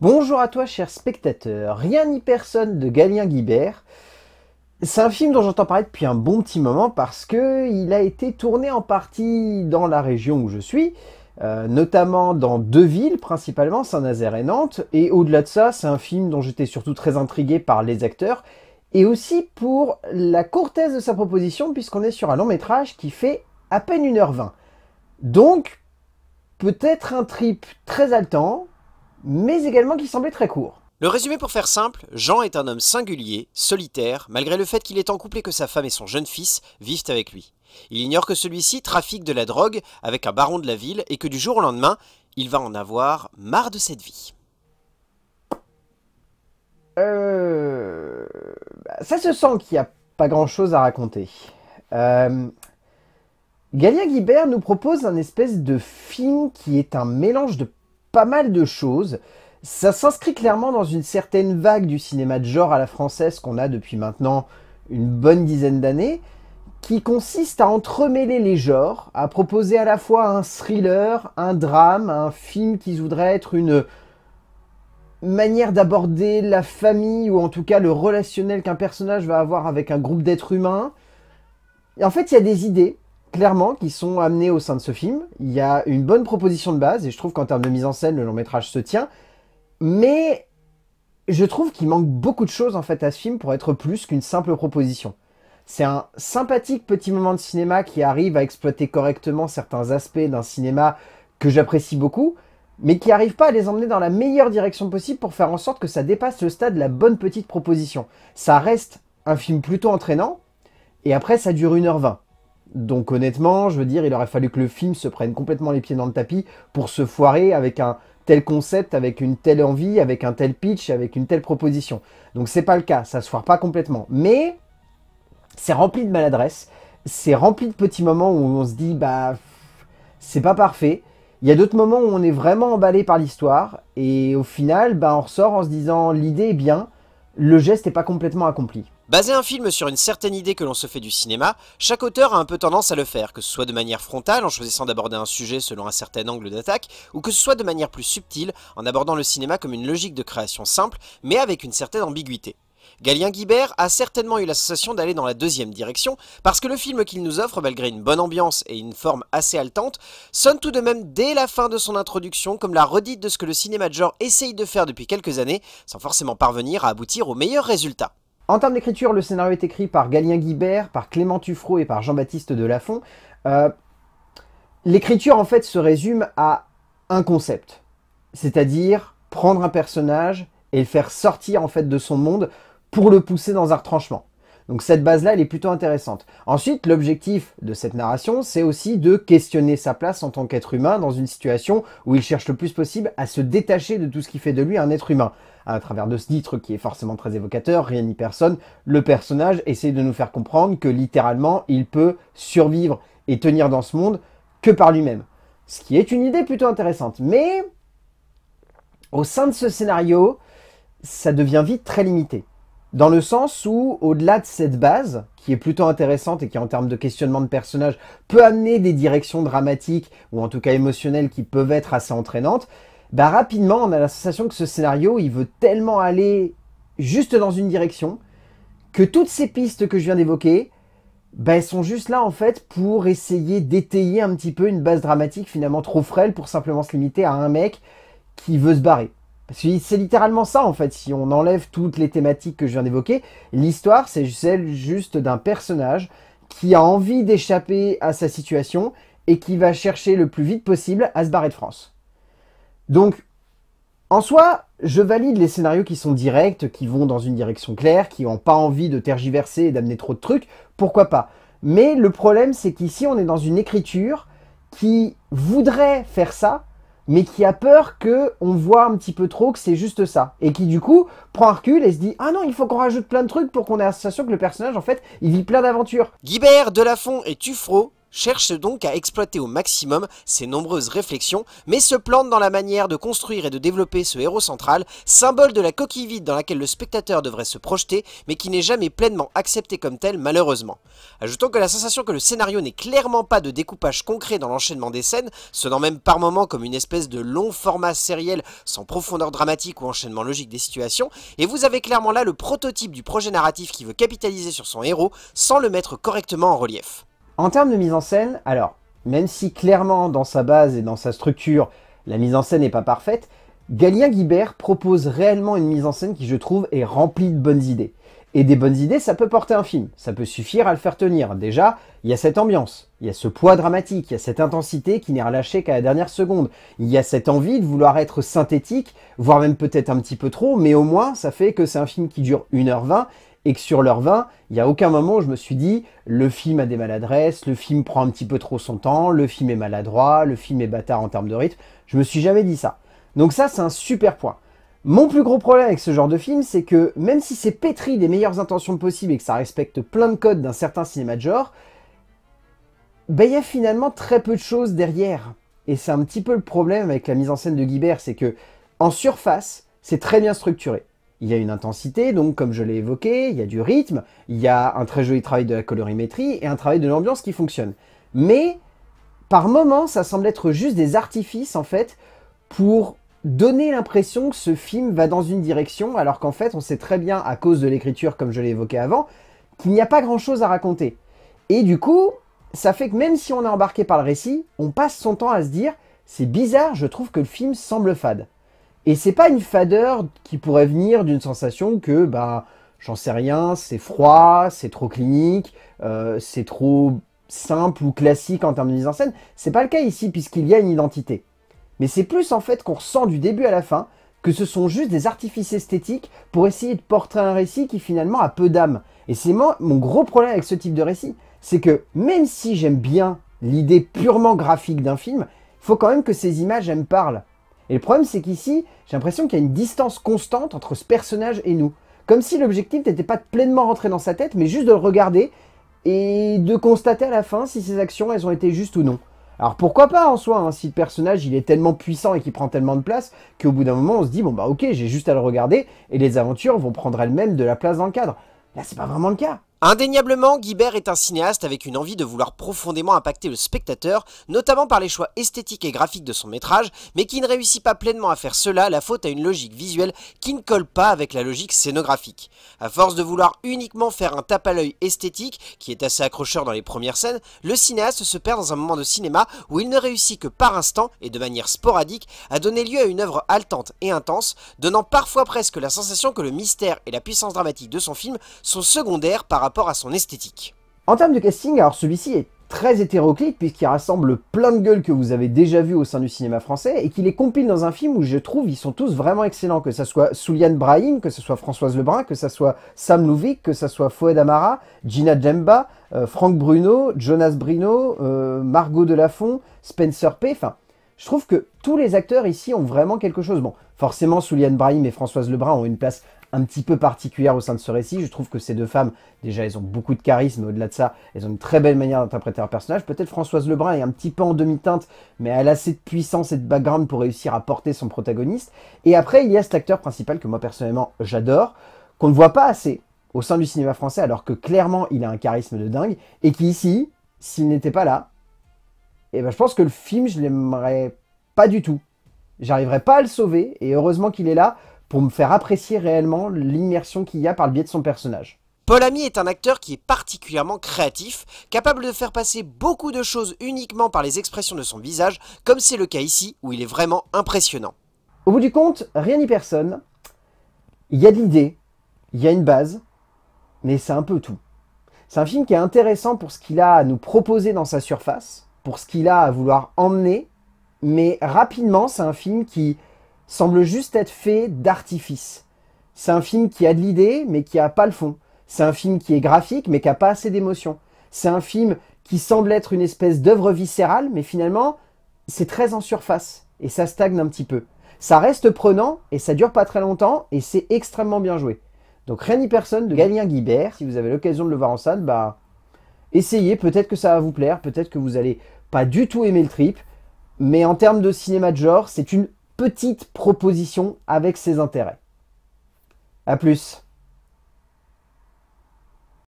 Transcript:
Bonjour à toi, cher spectateur. Rien ni personne de Galien Guibert. C'est un film dont j'entends parler depuis un bon petit moment parce que il a été tourné en partie dans la région où je suis, notamment dans deux villes, principalement Saint-Nazaire et Nantes. Et au-delà de ça, c'est un film dont j'étais surtout très intrigué par les acteurs et aussi pour la courtesse de sa proposition puisqu'on est sur un long métrage qui fait à peine 1h20. Donc, peut-être un trip très haletant, mais également qui semblait très court. Le résumé pour faire simple, Jean est un homme singulier, solitaire, malgré le fait qu'il est en couple et que sa femme et son jeune fils vivent avec lui. Il ignore que celui-ci trafique de la drogue avec un baron de la ville et que du jour au lendemain, il va en avoir marre de cette vie. Euh... Ça se sent qu'il n'y a pas grand-chose à raconter. Euh... Galien Guibert nous propose un espèce de film qui est un mélange de pas mal de choses. Ça s'inscrit clairement dans une certaine vague du cinéma de genre à la française qu'on a depuis maintenant une bonne dizaine d'années, qui consiste à entremêler les genres, à proposer à la fois un thriller, un drame, un film qui voudrait être une manière d'aborder la famille, ou en tout cas le relationnel qu'un personnage va avoir avec un groupe d'êtres humains. Et en fait, il y a des idées, clairement, qui sont amenées au sein de ce film. Il y a une bonne proposition de base, et je trouve qu'en termes de mise en scène, le long métrage se tient. Mais je trouve qu'il manque beaucoup de choses en fait à ce film pour être plus qu'une simple proposition. C'est un sympathique petit moment de cinéma qui arrive à exploiter correctement certains aspects d'un cinéma que j'apprécie beaucoup, mais qui n'arrive pas à les emmener dans la meilleure direction possible pour faire en sorte que ça dépasse le stade de la bonne petite proposition. Ça reste un film plutôt entraînant, et après ça dure 1h20. Donc honnêtement, je veux dire, il aurait fallu que le film se prenne complètement les pieds dans le tapis pour se foirer avec un tel concept, avec une telle envie, avec un tel pitch, avec une telle proposition. Donc c'est pas le cas, ça se foire pas complètement. Mais c'est rempli de maladresse, c'est rempli de petits moments où on se dit, bah, c'est pas parfait. Il y a d'autres moments où on est vraiment emballé par l'histoire, et au final, bah, on ressort en se disant, l'idée est bien, le geste n'est pas complètement accompli. Baser un film sur une certaine idée que l'on se fait du cinéma, chaque auteur a un peu tendance à le faire, que ce soit de manière frontale en choisissant d'aborder un sujet selon un certain angle d'attaque, ou que ce soit de manière plus subtile en abordant le cinéma comme une logique de création simple, mais avec une certaine ambiguïté. Galien Guibert a certainement eu la sensation d'aller dans la deuxième direction, parce que le film qu'il nous offre, malgré une bonne ambiance et une forme assez haletante, sonne tout de même dès la fin de son introduction comme la redite de ce que le cinéma de genre essaye de faire depuis quelques années, sans forcément parvenir à aboutir au meilleur résultat. En termes d'écriture, le scénario est écrit par Galien Guibert, par Clément Tuffreau et par Jean-Baptiste Delafont. L'écriture, en fait, se résume à un concept. C'est-à-dire prendre un personnage et le faire sortir, en fait, de son monde pour le pousser dans un retranchement. Donc cette base-là, elle est plutôt intéressante. Ensuite, l'objectif de cette narration, c'est aussi de questionner sa place en tant qu'être humain dans une situation où il cherche le plus possible à se détacher de tout ce qui fait de lui un être humain. À travers de ce titre qui est forcément très évocateur, Rien ni personne, le personnage essaie de nous faire comprendre que littéralement, il peut survivre et tenir dans ce monde que par lui-même. Ce qui est une idée plutôt intéressante. Mais au sein de ce scénario, ça devient vite très limité. Dans le sens où, au-delà de cette base, qui est plutôt intéressante et qui, en termes de questionnement de personnage, peut amener des directions dramatiques, ou en tout cas émotionnelles, qui peuvent être assez entraînantes, bah rapidement, on a la sensation que ce scénario, il veut tellement aller juste dans une direction, que toutes ces pistes que je viens d'évoquer, bah elles sont juste là, en fait, pour essayer d'étayer un petit peu une base dramatique finalement trop frêle pour simplement se limiter à un mec qui veut se barrer. Parce que c'est littéralement ça, en fait, si on enlève toutes les thématiques que je viens d'évoquer. L'histoire, c'est celle juste d'un personnage qui a envie d'échapper à sa situation et qui va chercher le plus vite possible à se barrer de France. Donc, en soi, je valide les scénarios qui sont directs, qui vont dans une direction claire, qui n'ont pas envie de tergiverser et d'amener trop de trucs, pourquoi pas. Mais le problème, c'est qu'ici, on est dans une écriture qui voudrait faire ça, mais qui a peur qu'on voit un petit peu trop que c'est juste ça. Et qui, du coup, prend un recul et se dit « Ah non, il faut qu'on rajoute plein de trucs pour qu'on ait la sensation que le personnage, en fait, il vit plein d'aventures. » Guibert, Delafont et Tuffreau cherche donc à exploiter au maximum ses nombreuses réflexions, mais se plante dans la manière de construire et de développer ce héros central, symbole de la coquille vide dans laquelle le spectateur devrait se projeter, mais qui n'est jamais pleinement accepté comme tel malheureusement. Ajoutons que la sensation que le scénario n'est clairement pas de découpage concret dans l'enchaînement des scènes, sonnant même par moments comme une espèce de long format sériel sans profondeur dramatique ou enchaînement logique des situations, et vous avez clairement là le prototype du projet narratif qui veut capitaliser sur son héros sans le mettre correctement en relief. En termes de mise en scène, alors, même si clairement dans sa base et dans sa structure, la mise en scène n'est pas parfaite, Galien-Guibert propose réellement une mise en scène qui, je trouve, est remplie de bonnes idées. Et des bonnes idées, ça peut porter un film, ça peut suffire à le faire tenir. Déjà, il y a cette ambiance, il y a ce poids dramatique, il y a cette intensité qui n'est relâchée qu'à la dernière seconde. Il y a cette envie de vouloir être synthétique, voire même peut-être un petit peu trop, mais au moins, ça fait que c'est un film qui dure 1h20, et que sur l'heure 20, il n'y a aucun moment où je me suis dit le film a des maladresses, le film prend un petit peu trop son temps, le film est maladroit, le film est bâtard en termes de rythme. Je me suis jamais dit ça. Donc ça, c'est un super point. Mon plus gros problème avec ce genre de film, c'est que même si c'est pétri des meilleures intentions possibles et que ça respecte plein de codes d'un certain cinéma de genre, ben, il y a finalement très peu de choses derrière. Et c'est un petit peu le problème avec la mise en scène de Guibert, c'est que en surface, c'est très bien structuré. Il y a une intensité, donc comme je l'ai évoqué, il y a du rythme, il y a un très joli travail de la colorimétrie et un travail de l'ambiance qui fonctionne. Mais, par moments, ça semble être juste des artifices, en fait, pour donner l'impression que ce film va dans une direction, alors qu'en fait, on sait très bien, à cause de l'écriture, comme je l'ai évoqué avant, qu'il n'y a pas grand-chose à raconter. Et du coup, ça fait que même si on est embarqué par le récit, on passe son temps à se dire « c'est bizarre, je trouve que le film semble fade ». Et c'est pas une fadeur qui pourrait venir d'une sensation que, bah, j'en sais rien, c'est froid, c'est trop clinique, c'est trop simple ou classique en termes de mise en scène. C'est pas le cas ici, puisqu'il y a une identité. Mais c'est plus en fait qu'on ressent du début à la fin que ce sont juste des artifices esthétiques pour essayer de porter un récit qui finalement a peu d'âme. Et c'est mon gros problème avec ce type de récit, c'est que même si j'aime bien l'idée purement graphique d'un film, il faut quand même que ces images, elles me parlent. Et le problème, c'est qu'ici, j'ai l'impression qu'il y a une distance constante entre ce personnage et nous. Comme si l'objectif n'était pas de pleinement rentrer dans sa tête, mais juste de le regarder et de constater à la fin si ses actions, elles ont été justes ou non. Alors pourquoi pas en soi, hein, si le personnage il est tellement puissant et qu'il prend tellement de place qu'au bout d'un moment on se dit bon bah ok, j'ai juste à le regarder et les aventures vont prendre elles-mêmes de la place dans le cadre. Là c'est pas vraiment le cas. Indéniablement, Guibert est un cinéaste avec une envie de vouloir profondément impacter le spectateur, notamment par les choix esthétiques et graphiques de son métrage, mais qui ne réussit pas pleinement à faire cela, la faute à une logique visuelle qui ne colle pas avec la logique scénographique. À force de vouloir uniquement faire un tape à l'œil esthétique, qui est assez accrocheur dans les premières scènes, le cinéaste se perd dans un moment de cinéma où il ne réussit que par instant, et de manière sporadique, à donner lieu à une œuvre haletante et intense, donnant parfois presque la sensation que le mystère et la puissance dramatique de son film sont secondaires par rapport à son esthétique. En termes de casting, alors celui-ci est très hétéroclite puisqu'il rassemble plein de gueules que vous avez déjà vues au sein du cinéma français et qui les compile dans un film où je trouve ils sont tous vraiment excellents, que ce soit Souliane Brahim, que ce soit Françoise Lebrun, que ce soit Sam Louvik, que ce soit Fouad Amara, Gina Djemba, Franck Bruno, Jonas Brino, Margot Delafont, Spencer P. Enfin, je trouve que tous les acteurs ici ont vraiment quelque chose. Bon, forcément Souliane Brahim et Françoise Lebrun ont une place un petit peu particulière au sein de ce récit. Je trouve que ces deux femmes, déjà, elles ont beaucoup de charisme. Au-delà de ça, elles ont une très belle manière d'interpréter leur personnage. Peut-être Françoise Lebrun est un petit peu en demi-teinte, mais elle a assez de puissance et de background pour réussir à porter son protagoniste. Et après, il y a cet acteur principal que moi, personnellement, j'adore, qu'on ne voit pas assez au sein du cinéma français, alors que clairement, il a un charisme de dingue, et qui ici, s'il n'était pas là, eh ben, je pense que le film, je l'aimerais pas du tout. J'arriverais pas à le sauver, et heureusement qu'il est là, pour me faire apprécier réellement l'immersion qu'il y a par le biais de son personnage. Paul Ami est un acteur qui est particulièrement créatif, capable de faire passer beaucoup de choses uniquement par les expressions de son visage, comme c'est le cas ici, où il est vraiment impressionnant. Au bout du compte, rien ni personne, il y a de l'idée, il y a une base, mais c'est un peu tout. C'est un film qui est intéressant pour ce qu'il a à nous proposer dans sa surface, pour ce qu'il a à vouloir emmener, mais rapidement, c'est un film qui semble juste être fait d'artifice. C'est un film qui a de l'idée, mais qui n'a pas le fond. C'est un film qui est graphique, mais qui n'a pas assez d'émotion. C'est un film qui semble être une espèce d'œuvre viscérale, mais finalement, c'est très en surface, et ça stagne un petit peu. Ça reste prenant, et ça dure pas très longtemps, et c'est extrêmement bien joué. Donc Rien ni personne de Galien-Guibert, si vous avez l'occasion de le voir en salle, bah, Essayez, peut-être que ça va vous plaire, peut-être que vous allez pas du tout aimer le trip, mais en termes de cinéma de genre, c'est une petite proposition avec ses intérêts. A plus.